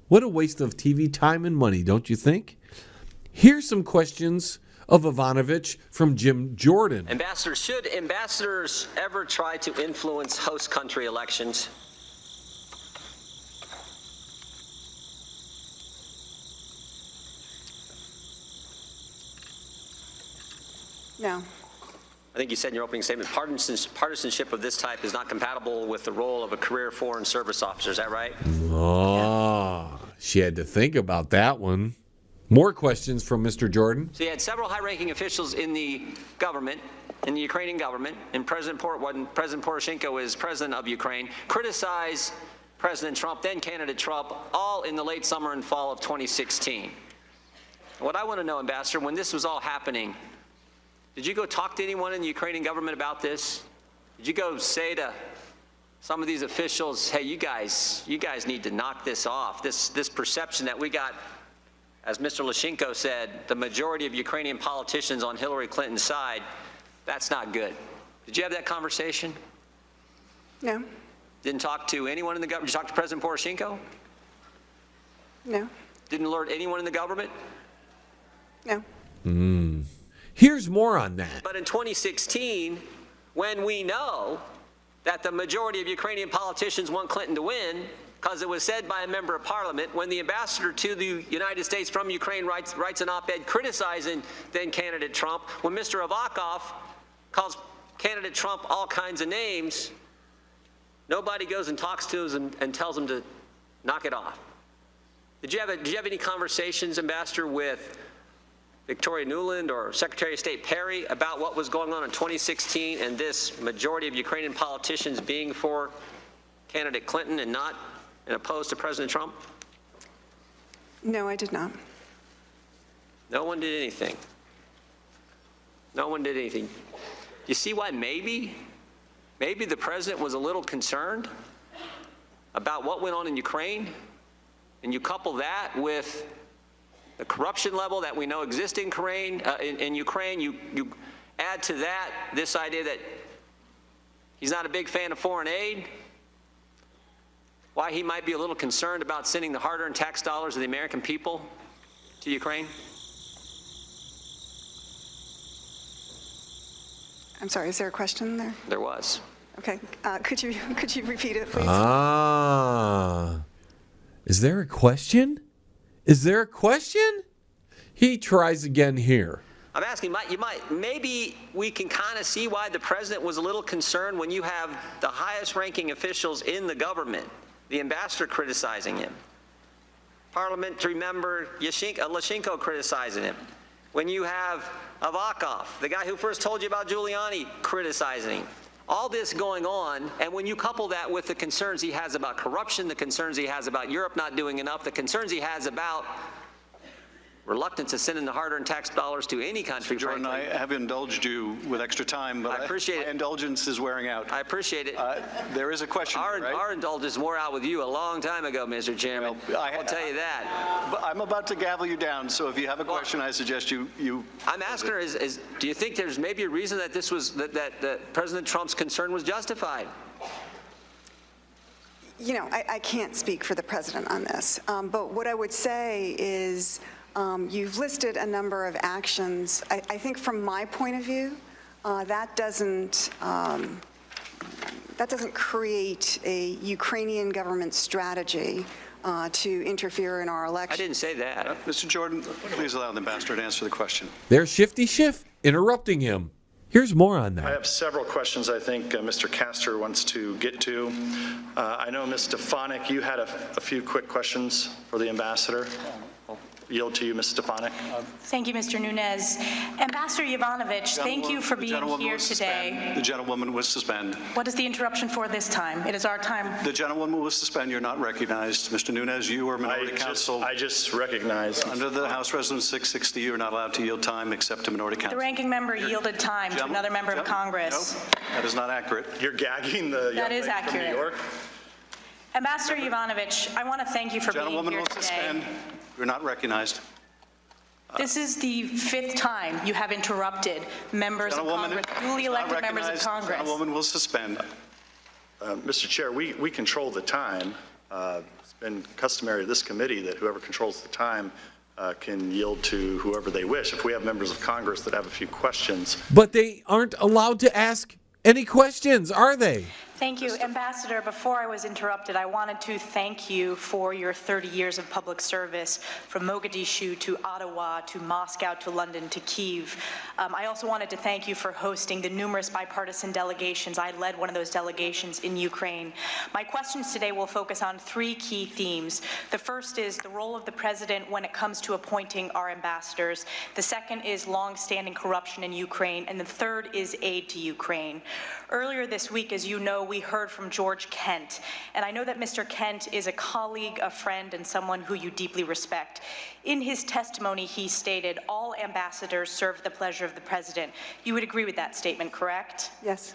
What a waste of TV time and money, don't you think? Here's some questions of Ivanovich from Jim Jordan. Ambassador, should ambassadors ever try to influence host country elections? No. I think you said in your opening statement, partisanship of this type is not compatible with the role of a career foreign service officer. Is that right? Oh, she had to think about that one. More questions from Mr. Jordan. So you had several high-ranking officials in the government, in the Ukrainian government, and when President Poroshenko is president of Ukraine, criticize President Trump, then candidate Trump, all in the late summer and fall of 2016. What I want to know, Ambassador, when this was all happening, did you go talk to anyone in the Ukrainian government about this? Did you go say to some of these officials, hey, you guys need to knock this off, this perception that we got, as Mr. Lyshenko said, the majority of Ukrainian politicians on Hillary Clinton's side, that's not good. Did you have that conversation? No. Didn't talk to anyone in the government? Did you talk to President Poroshenko? No. Didn't alert anyone in the government? No. Here's more on that. But in 2016, when we know that the majority of Ukrainian politicians want Clinton to win, because it was said by a member of parliament, when the ambassador to the United States from Ukraine writes an op-ed criticizing then candidate Trump, when Mr. Avakov calls candidate Trump all kinds of names, nobody goes and talks to him and tells him to knock it off. Did you have any conversations, Ambassador, with Victoria Nuland or Secretary of State Perry about what was going on in 2016 and this majority of Ukrainian politicians being for candidate Clinton and not and opposed to President Trump? No, I did not. No one did anything. No one did anything. You see why maybe the president was a little concerned about what went on in Ukraine, and you couple that with the corruption level that we know exists in Ukraine, you add to that this idea that he's not a big fan of foreign aid, why he might be a little concerned about sending the hard-earned tax dollars of the American people to Ukraine? I'm sorry, is there a question there? There was. Okay, could you repeat it, please? Is there a question? Is there a question? He tries again here. I'm asking, maybe we can kind of see why the president was a little concerned when you have the highest ranking officials in the government, the ambassador criticizing him, parliamentary member Lyshenko criticizing him, when you have Avakov, the guy who first told you about Giuliani, criticizing him. All this going on, and when you couple that with the concerns he has about corruption, the concerns he has about Europe not doing enough, the concerns he has about reluctance to send in the hard-earned tax dollars to any country. Mr. Jordan, I have indulged you with extra time, but I appreciate my indulgence is wearing out. I appreciate it. There is a question, right? Our indulgence wore out with you a long time ago, Mr. Chairman. Well, I'll tell you that. But I'm about to gavel you down, so if you have a question, I suggest you. I'm asking her: do you think there's maybe a reason that this was that President Trump's concern was justified? You know, I can't speak for the president on this, but what I would say is. You've listed a number of actions. I think from my point of view, that doesn't create a Ukrainian government strategy to interfere in our election. I didn't say that. Mr. Jordan, please allow the ambassador to answer the question. There's Shifty Schiff interrupting him. Here's more on that. I have several questions I think Mr. Castor wants to get to. I know, Ms. Stefanik, you had a few quick questions for the ambassador. Yield to you, Ms. Stefanik. Thank you, Mr. Nunes. Ambassador Yovanovitch, thank you for being here today. The gentlewoman will suspend. What is the interruption for this time? It is our time. The gentlewoman will suspend. You're not recognized. Mr. Nunes, you are minority counsel. I just recognized. Under the House Resolution 660, you are not allowed to yield time except to minority counsel. The ranking member yielded time to another member of Congress. No, that is not accurate. You're gagging the young lady from New York. Ambassador Yovanovitch, I want to thank you for being here today. Gentlewoman will suspend. You're not recognized. This is the 5th time you have interrupted members of Congress, duly elected members of Congress. Gentlewoman will suspend. Mr. Chair, we control the time. It's been customary of this committee that whoever controls the time can yield to whoever they wish. If we have members of Congress that have a few questions. But they aren't allowed to ask any questions, are they? Thank you. Ambassador, before I was interrupted, I wanted to thank you for your 30 years of public service from Mogadishu to Ottawa to Moscow to London to Kyiv. I also wanted to thank you for hosting the numerous bipartisan delegations. I led one of those delegations in Ukraine. My questions today will focus on 3 key themes. The first is the role of the president when it comes to appointing our ambassadors. The second is long-standing corruption in Ukraine. And the third is aid to Ukraine. Earlier this week, as you know, we heard from George Kent. And I know that Mr. Kent is a colleague, a friend, and someone who you deeply respect. In his testimony, he stated, all ambassadors serve the pleasure of the president. You would agree with that statement, correct? Yes.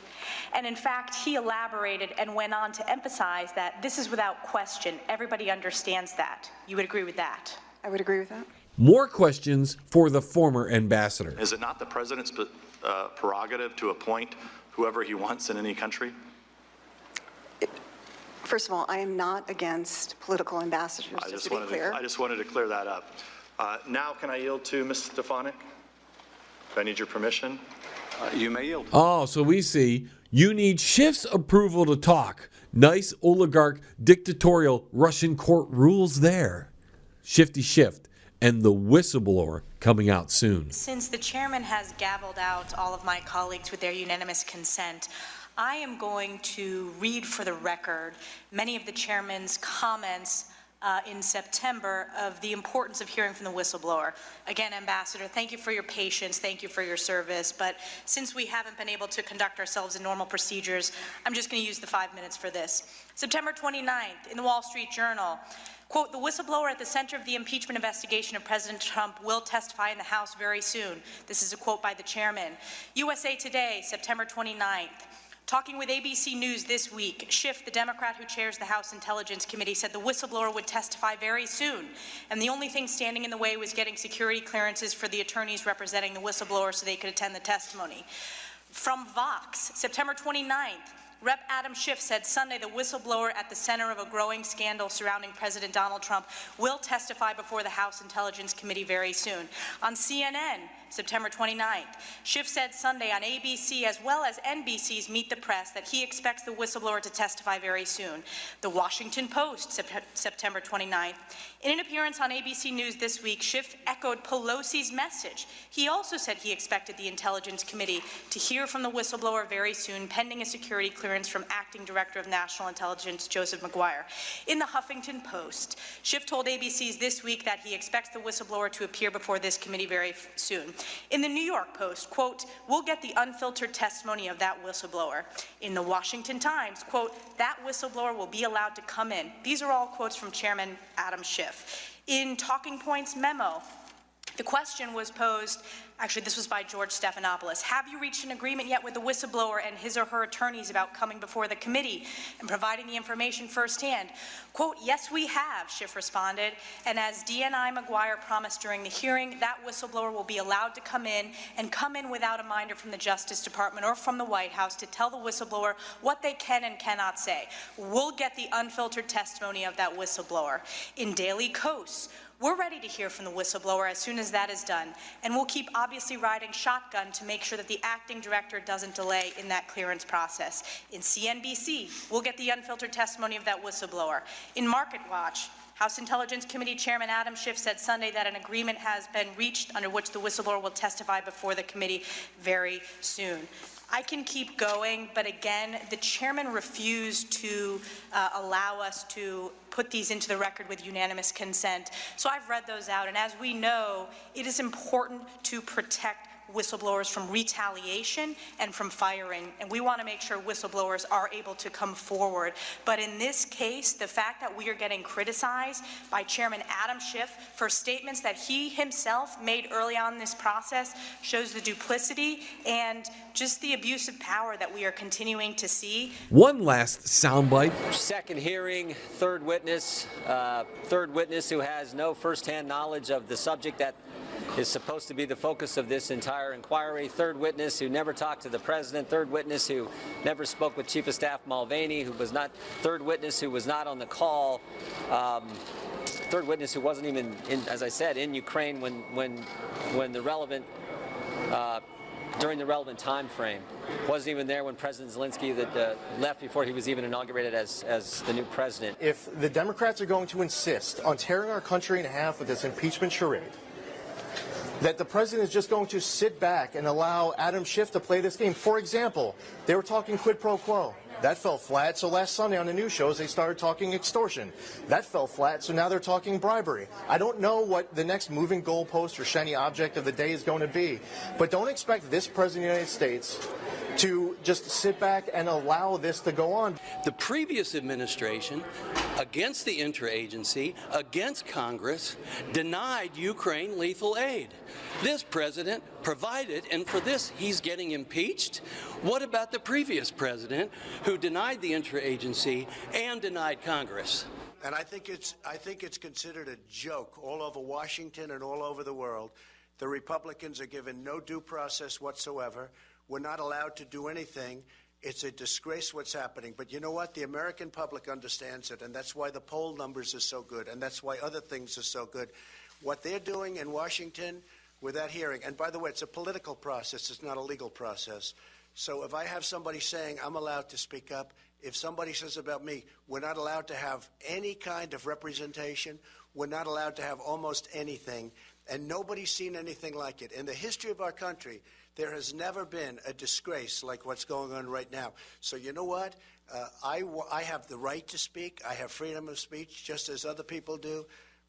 And in fact, he elaborated and went on to emphasize that this is without question. Everybody understands that. You would agree with that? I would agree with that. More questions for the former ambassador. Is it not the president's prerogative to appoint whoever he wants in any country? First of all, I am not against political ambassadors, just to be clear. I just wanted to clear that up. Now, can I yield to Ms. Stefanik? Do I need your permission? You may yield. Oh, so we see you need Schiff's approval to talk. Nice oligarch dictatorial Russian court rules there. Shifty Shift and the whistleblower coming out soon. Since the chairman has gavelled out all of my colleagues with their unanimous consent, I am going to read for the record many of the chairman's comments in September of the importance of hearing from the whistleblower. Again, Ambassador, thank you for your patience, thank you for your service, but since we haven't been able to conduct ourselves in normal procedures, I'm just going to use the 5 minutes for this. September 29th, in the Wall Street Journal, quote, the whistleblower at the center of the impeachment investigation of President Trump will testify in the House very soon. This is a quote by the chairman. USA Today, September 29th. Talking with ABC News this week, Schiff, the Democrat who chairs the House Intelligence Committee, said the whistleblower would testify very soon, and the only thing standing in the way was getting security clearances for the attorneys representing the whistleblower so they could attend the testimony. From Vox, September 29th, Rep. Adam Schiff said Sunday the whistleblower at the center of a growing scandal surrounding President Donald Trump will testify before the House Intelligence Committee very soon. On CNN, September 29th, Schiff said Sunday on ABC as well as NBC's Meet the Press that he expects the whistleblower to testify very soon. The Washington Post, September 29th. In an appearance on ABC News this week, Schiff echoed Pelosi's message. He also said he expected the Intelligence Committee to hear from the whistleblower very soon, pending a security clearance from Acting Director of National Intelligence Joseph McGuire. In the Huffington Post, Schiff told ABC's this week that he expects the whistleblower to appear before this committee very soon. In the New York Post, quote, we'll get the unfiltered testimony of that whistleblower. In the Washington Times, quote, that whistleblower will be allowed to come in. These are all quotes from Chairman Adam Schiff. In Talking Points memo, the question was posed, actually this was by George Stephanopoulos, have you reached an agreement yet with the whistleblower and his or her attorneys about coming before the committee and providing the information firsthand? Quote, yes we have, Schiff responded, and as DNI McGuire promised during the hearing, that whistleblower will be allowed to come in and come in without a minder from the Justice Department or from the White House to tell the whistleblower what they can and cannot say. We'll get the unfiltered testimony of that whistleblower. In Daily Kos, we're ready to hear from the whistleblower as soon as that is done, and we'll keep obviously riding shotgun to make sure that the acting director doesn't delay in that clearance process. In CNBC, we'll get the unfiltered testimony of that whistleblower. In Market Watch, House Intelligence Committee Chairman Adam Schiff said Sunday that an agreement has been reached under which the whistleblower will testify before the committee very soon. I can keep going, but again, the chairman refused to allow us to put these into the record with unanimous consent. So I've read those out, and as we know, it is important to protect whistleblowers from retaliation and from firing, and we want to make sure whistleblowers are able to come forward. But in this case, the fact that we are getting criticized by Chairman Adam Schiff for statements that he himself made early on in this process shows the duplicity and just the abuse of power that we are continuing to see. One last soundbite. Second hearing, third witness who has no firsthand knowledge of the subject that is supposed to be the focus of this entire inquiry. Third witness who never talked to the president. Third witness who never spoke with Chief of Staff Mulvaney, third witness who was not on the call. Third witness who wasn't even, as I said, in Ukraine when the relevant, during the relevant time frame. Wasn't even there when President Zelensky left before he was even inaugurated as the new president. If the Democrats are going to insist on tearing our country in half with this impeachment charade, that the president is just going to sit back and allow Adam Schiff to play this game. For example, they were talking quid pro quo. That fell flat, so last Sunday on the news shows they started talking extortion. That fell flat, so now they're talking bribery. I don't know what the next moving goalpost or shiny object of the day is going to be, but don't expect this president of the United States to just sit back and allow this to go on. The previous administration, against the interagency, against Congress, denied Ukraine lethal aid. This president provided, and for this he's getting impeached. What about the previous president who denied the interagency and denied Congress? And I think it's considered a joke all over Washington and all over the world. The Republicans are given no due process whatsoever. We're not allowed to do anything. It's a disgrace what's happening. But you know what? The American public understands it, and that's why the poll numbers are so good, and that's why other things are so good. What they're doing in Washington with that hearing, and by the way, it's a political process. It's not a legal process. So if I have somebody saying I'm allowed to speak up, if somebody says about me, we're not allowed to have any kind of representation, we're not allowed to have almost anything, and nobody's seen anything like it. In the history of our country, there has never been a disgrace like what's going on right now. So you know what? I have the right to speak. I have freedom of speech, just as other people do.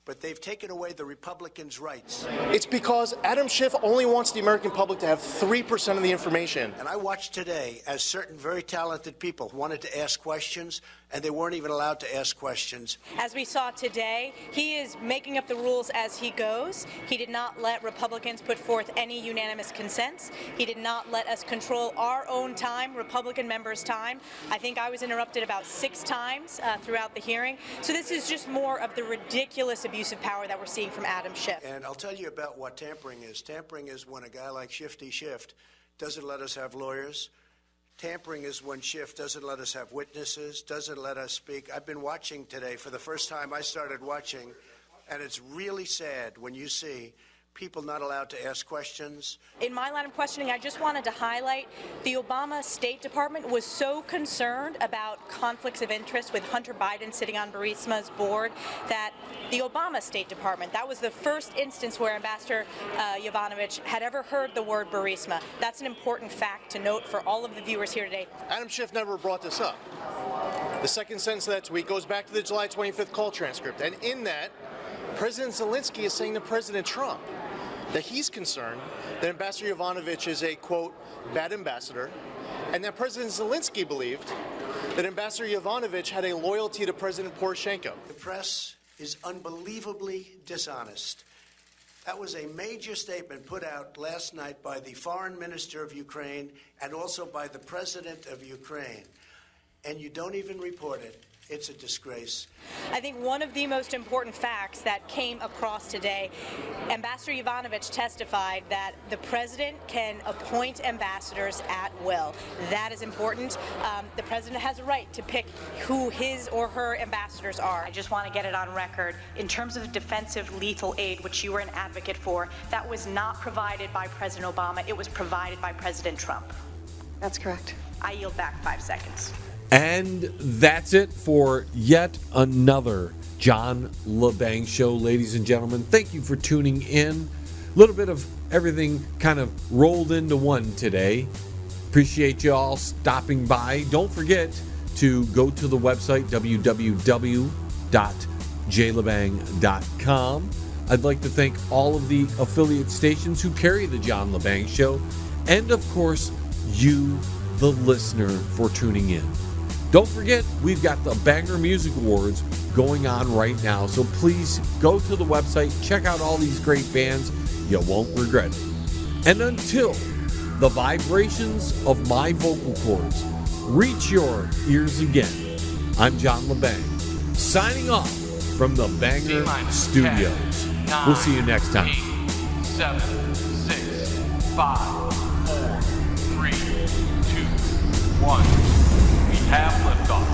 But they've taken away the Republicans' rights. It's because Adam Schiff only wants the American public to have 3% of the information. And I watched today as certain very talented people wanted to ask questions, and they weren't even allowed to ask questions. As we saw today, he is making up the rules as he goes. He did not let Republicans put forth any unanimous consents. He did not let us control our own time, Republican members' time. I think I was interrupted about 6 times throughout the hearing. So this is just more of the ridiculous abuse of power that we're seeing from Adam Schiff. And I'll tell you about what tampering is. Tampering is when a guy like Shifty Schiff doesn't let us have lawyers. Tampering is when Schiff doesn't let us have witnesses, doesn't let us speak. I've been watching today. For the first time I started watching, and it's really sad when you see people not allowed to ask questions. In my line of questioning, I just wanted to highlight the Obama State Department was so concerned about conflicts of interest with Hunter Biden sitting on Burisma's board that the Obama State Department, that was the first instance where Ambassador Yovanovitch had ever heard the word Burisma. That's an important fact to note for all of the viewers here today. Adam Schiff never brought this up. The second sentence of that tweet goes back to the July 25th call transcript. And in that, President Zelensky is saying to President Trump that he's concerned that Ambassador Yovanovitch is a, quote, bad ambassador, and that President Zelensky believed that Ambassador Yovanovitch had a loyalty to President Poroshenko. The press is unbelievably dishonest. That was a major statement put out last night by the Foreign Minister of Ukraine and also by the President of Ukraine. And you don't even report it. It's a disgrace. I think one of the most important facts that came across today, Ambassador Yovanovitch testified that the president can appoint ambassadors at will. That is important. The president has a right to pick who his or her ambassadors are. I just want to get it on record. In terms of defensive lethal aid, which you were an advocate for, that was not provided by President Obama. It was provided by President Trump. That's correct. I yield back 5 seconds. And that's it for yet another John Lebang Show, ladies and gentlemen. Thank you for tuning in. A little bit of everything kind of rolled into one today. Appreciate you all stopping by. Don't forget to go to the website, www.jlebang.com. I'd like to thank all of the affiliate stations who carry the John Lebang Show. And, of course, you, the listener, for tuning in. Don't forget, we've got the Banger Music Awards going on right now, so please go to the website, check out all these great bands. You won't regret it. And until the vibrations of my vocal cords reach your ears again, I'm John Lebang, signing off from the Banger Studios. We'll see you next time. 8, 7, 6, 5, 4, 3, 2, 1. Have liftoff.